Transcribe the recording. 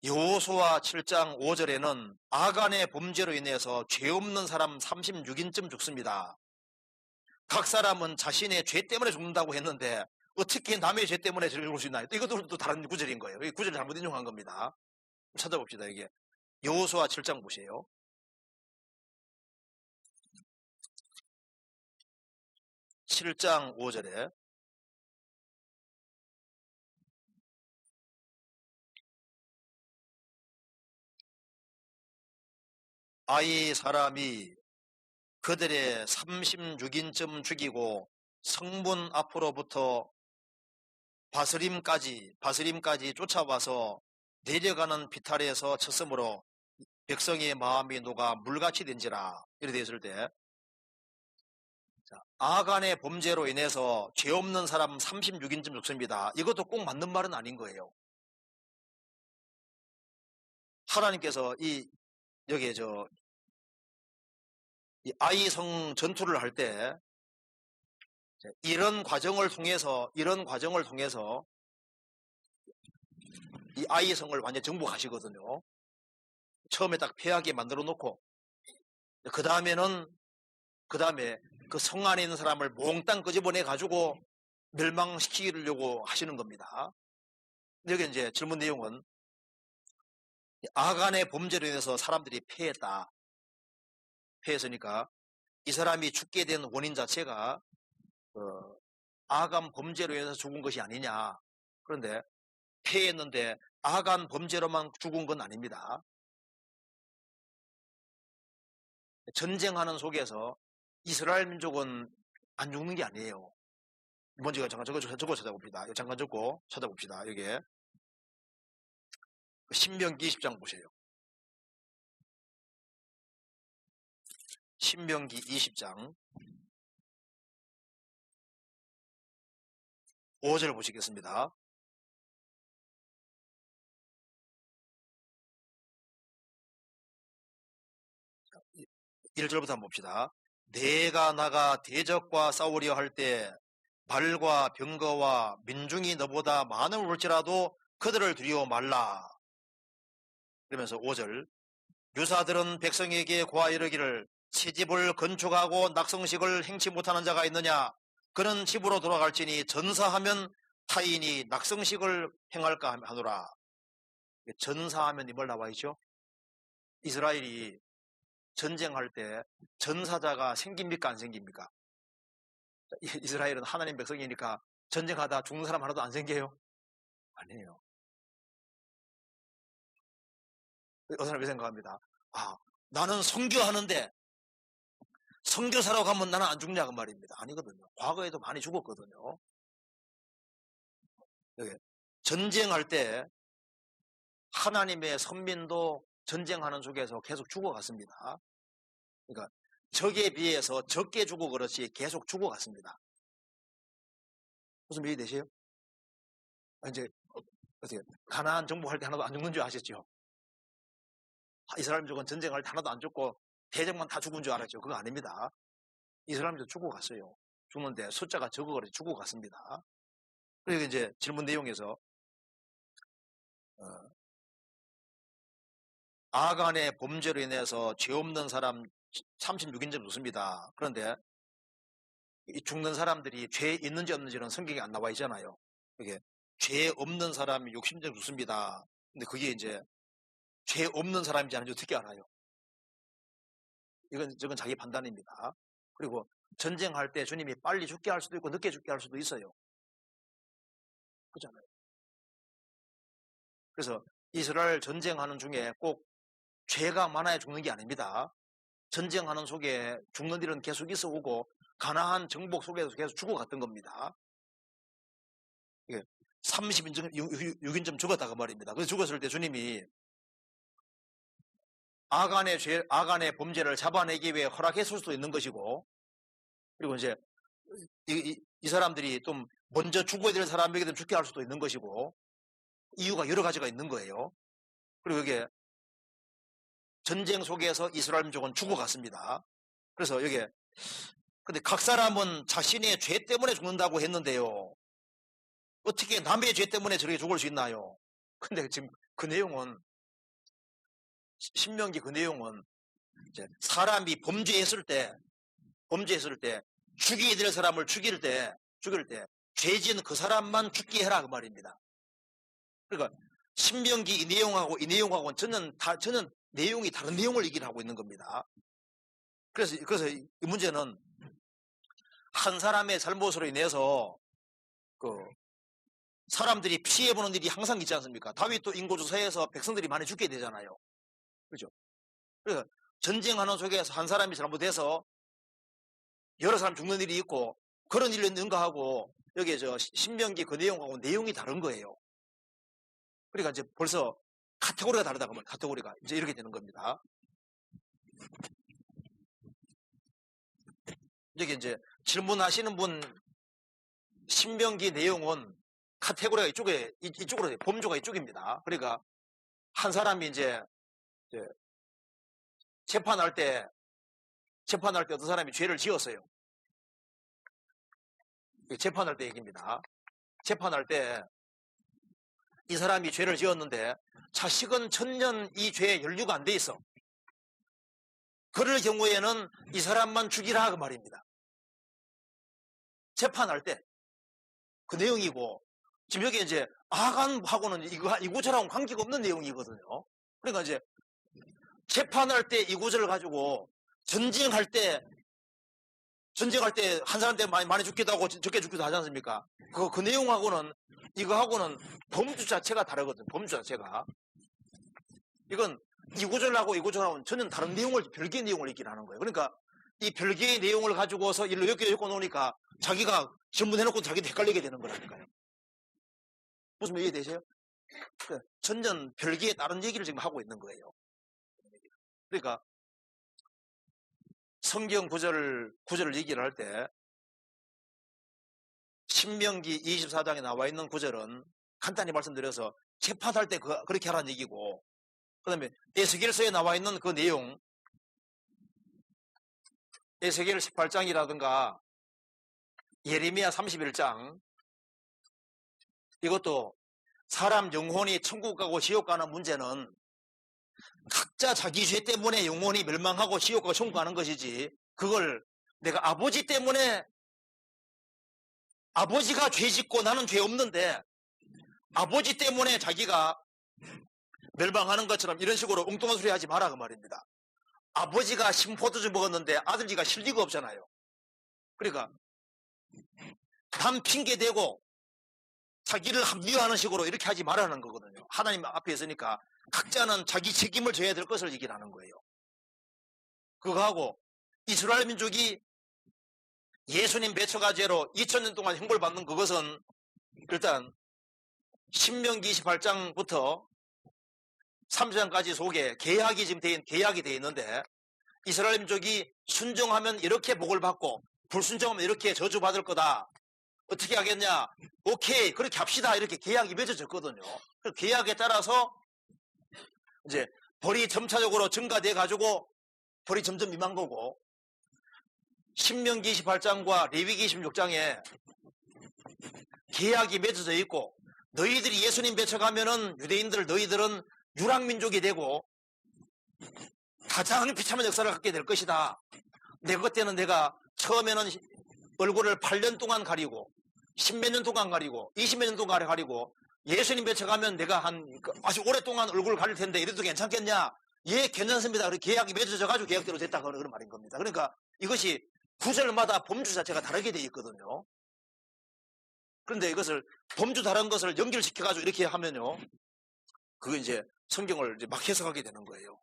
여호수아 7장 5절에는 아간의 범죄로 인해서 죄 없는 사람 36인쯤 죽습니다. 각 사람은 자신의 죄 때문에 죽는다고 했는데 어떻게 남의 죄 때문에 죽을 수 있나요? 이것도 또 다른 구절인 거예요. 이 구절 잘못 인용한 겁니다. 찾아봅시다. 이게 여호수아 7장 보세요. 7장 5절에 아이 사람이 그들의 36인쯤 죽이고 성문 앞으로부터 바스림까지 쫓아와서 내려가는 비탈에서 쳤으므로 백성의 마음이 녹아 물같이 된지라. 이렇게 되었을 때 아간의 범죄로 인해서 죄 없는 사람 36인쯤 죽습니다. 이것도 꼭 맞는 말은 아닌 거예요. 하나님께서 여기에 이 아이성 전투를 할 때 이런 과정을 통해서 이 아이성을 완전 정복하시거든요. 처음에 딱 패하게 만들어 놓고 그 다음에 그 성 안에 있는 사람을 몽땅 끄집어내 가지고 멸망시키려고 하시는 겁니다. 여기 이제 질문 내용은 아간의 범죄로 인해서 사람들이 패했으니까 이 사람이 죽게 된 원인 자체가 아간 범죄로 인해서 죽은 것이 아니냐. 그런데 패했는데 아간 범죄로만 죽은 건 아닙니다. 전쟁하는 속에서 이스라엘 민족은 안 죽는 게 아니에요. 먼저 잠깐 저거 찾아봅시다. 잠깐 적고 찾아봅시다. 여기에 신명기 20장 보세요. 신명기 20장 5절 보시겠습니다. 1절부터 한번 봅시다. 내가 나가 대적과 싸우려 할 때 말과 병거와 민중이 너보다 많음을 볼지라도 그들을 두려워 말라. 그러면서 5절 유사들은 백성에게 고하 이르기를 새집을 건축하고 낙성식을 행치 못하는 자가 있느냐. 그는 집으로 돌아갈지니 전사하면 타인이 낙성식을 행할까 하노라. 전사하면 뭘 나와 있죠? 이스라엘이 전쟁할 때 전사자가 생깁니까 안 생깁니까? 이스라엘은 하나님 백성이니까 전쟁하다 죽는 사람 하나도 안 생겨요? 아니에요. 어느 사람이 생각합니다. 나는 선교하는데 선교사로 가면 나는 안 죽냐 그 말입니다. 아니거든요. 과거에도 많이 죽었거든요. 전쟁할 때 하나님의 선민도 전쟁하는 속에서 계속 죽어갔습니다. 그러니까 적에 비해서 적게 죽어 그렇지 계속 죽어갔습니다. 무슨 얘기 되세요? 이제 어떻게 가나안 정복할 때 하나도 안 죽는 줄 아셨죠? 이스라엘 민족은 전쟁할 때 하나도 안 죽고 대적만 다 죽은 줄 알았죠. 그거 아닙니다. 이스라엘 민족 죽어갔어요. 죽는데 숫자가 적어 그렇지 죽어갔습니다. 그리고 이제 질문 내용에서 아간의 범죄로 인해서 죄 없는 사람 36인쯤 죽습니다. 그런데 이 죽는 사람들이 죄 있는지 없는지는 성경에 안 나와 있잖아요. 이게 죄 없는 사람이 60년 죽습니다. 근데 그게 이제 죄 없는 사람인지 아닌지 어떻게 알아요? 저건 자기 판단입니다. 그리고 전쟁할 때 주님이 빨리 죽게 할 수도 있고 늦게 죽게 할 수도 있어요. 그렇잖아요. 그래서 이스라엘 전쟁하는 중에 꼭 죄가 많아야 죽는 게 아닙니다. 전쟁하는 속에 죽는 일은 계속 있어 오고 가나안 정복 속에서 계속 죽어갔던 겁니다. 36인쯤 죽었다고 말입니다. 그래서 죽었을 때 주님이 아간의 범죄를 잡아내기 위해 허락했을 수도 있는 것이고, 그리고 이제 이 사람들이 좀 먼저 죽어야 될 사람에게도 죽게 할 수도 있는 것이고, 이유가 여러 가지가 있는 거예요. 그리고 이게 전쟁 속에서 이스라엘 민족은 죽어갔습니다. 그래서 근데 각 사람은 자신의 죄 때문에 죽는다고 했는데요. 어떻게 남의 죄 때문에 저렇게 죽을 수 있나요? 근데 지금 그 내용은 신명기 그 내용은 이제 사람이 범죄했을 때 죽여야 될 사람을 죽일 때 죄 지은 그 사람만 죽게 해라 그 말입니다. 그러니까 신명기 이 내용하고는 저는 내용이 다른 내용을 얘기를 하고 있는 겁니다. 그래서 이 문제는 한 사람의 잘못으로 인해서 그 사람들이 피해보는 일이 항상 있지 않습니까? 다윗도 인고조사에서 백성들이 많이 죽게 되잖아요. 그죠? 그래서 전쟁하는 속에서 한 사람이 잘못해서 여러 사람 죽는 일이 있고 그런 일을 능가하고 여기 신명기 그 내용하고 내용이 다른 거예요. 그러니까 이제 벌써 카테고리가 다르다 그러면 카테고리가 이제 이렇게 되는 겁니다. 여기 이제 질문하시는 분 신명기 내용은 카테고리가 이쪽으로 돼요. 범주가 이쪽입니다. 그러니까 한 사람이 이제 재판할 때 어떤 사람이 죄를 지었어요. 재판할 때 얘기입니다. 재판할 때 이 사람이 죄를 지었는데 자식은 천년 이 죄에 연루가 안 돼 있어. 그럴 경우에는 이 사람만 죽이라 그 말입니다. 재판할 때 그 내용이고 지금 여기 이제 아간하고는 이 구절하고는 관계가 없는 내용이거든요. 그러니까 이제 재판할 때 이 구절을 가지고 전쟁할 때 한 사람 때 많이 죽기도 하고 적게 죽기도 하지 않습니까? 그 내용하고는 이거하고는 범주 자체가 다르거든요. 범주 자체가. 이건 이 구절하고 이 구절하고는 전혀 다른 내용을, 별개의 내용을 얘기를 하는 거예요. 그러니까 이 별개의 내용을 가지고서 일로 엮어 놓으니까 자기가 질문해놓고 자기도 헷갈리게 되는 거라니까요. 무슨 얘기 되세요? 전혀 별개의 다른 얘기를 지금 하고 있는 거예요. 그러니까 성경 구절을 얘기를 할 때 신명기 24장에 나와 있는 구절은 간단히 말씀드려서 재판할 때 그렇게 하라는 얘기고, 그 다음에 에스겔서에 나와 있는 그 내용, 에스겔 18장이라든가 예레미야 31장, 이것도 사람 영혼이 천국 가고 지옥 가는 문제는 각자 자기 죄 때문에 영혼이 멸망하고 지옥 가고 천국 가는 것이지, 그걸 내가 아버지 때문에, 아버지가 죄 짓고 나는 죄 없는데 아버지 때문에 자기가 멸망하는 것처럼 이런 식으로 엉뚱한 소리 하지 마라 그 말입니다. 아버지가 심포도주 먹었는데 아들지가 쉴 리가 없잖아요. 그러니까 남 핑계 대고 자기를 합리화하는 식으로 이렇게 하지 말라는 거거든요. 하나님 앞에 있으니까 각자는 자기 책임을 져야 될 것을 얘기를 하는 거예요. 그거하고 이스라엘 민족이 예수님 배척가 죄로 2000년 동안 형벌받는 그것은 일단 신명기 28장부터 3장까지 속에 계약이 지금 계약이 되어 있는데, 이스라엘 민족이 순종하면 이렇게 복을 받고 불순종하면 이렇게 저주받을 거다. 어떻게 하겠냐? 오케이, 그렇게 합시다. 이렇게 계약이 맺어졌거든요. 그 계약에 따라서 이제 벌이 점차적으로 증가돼 가지고 벌이 점점 임한 거고, 신명기 28장과 레위기 26장에 계약이 맺어져 있고, 너희들이 예수님 배척하면은 너희들은 유랑민족이 되고 가장 비참한 역사를 갖게 될 것이다. 내 그때는 내가 처음에는 얼굴을 8년 동안 가리고 10몇 년 동안 가리고 20몇 년 동안 가리고 예수님 배척하면 내가 아주 오랫동안 얼굴을 가릴 텐데 이래도 괜찮겠냐? 예, 괜찮습니다. 계약이 맺어져 가지고 계약대로 됐다 그런 말인 겁니다. 그러니까 이것이 구절마다 범주 자체가 다르게 되어 있거든요. 그런데 이것을 범주 다른 것을 연결시켜 가지고 이렇게 하면요, 그거 이제 성경을 이제 막 해석하게 되는 거예요.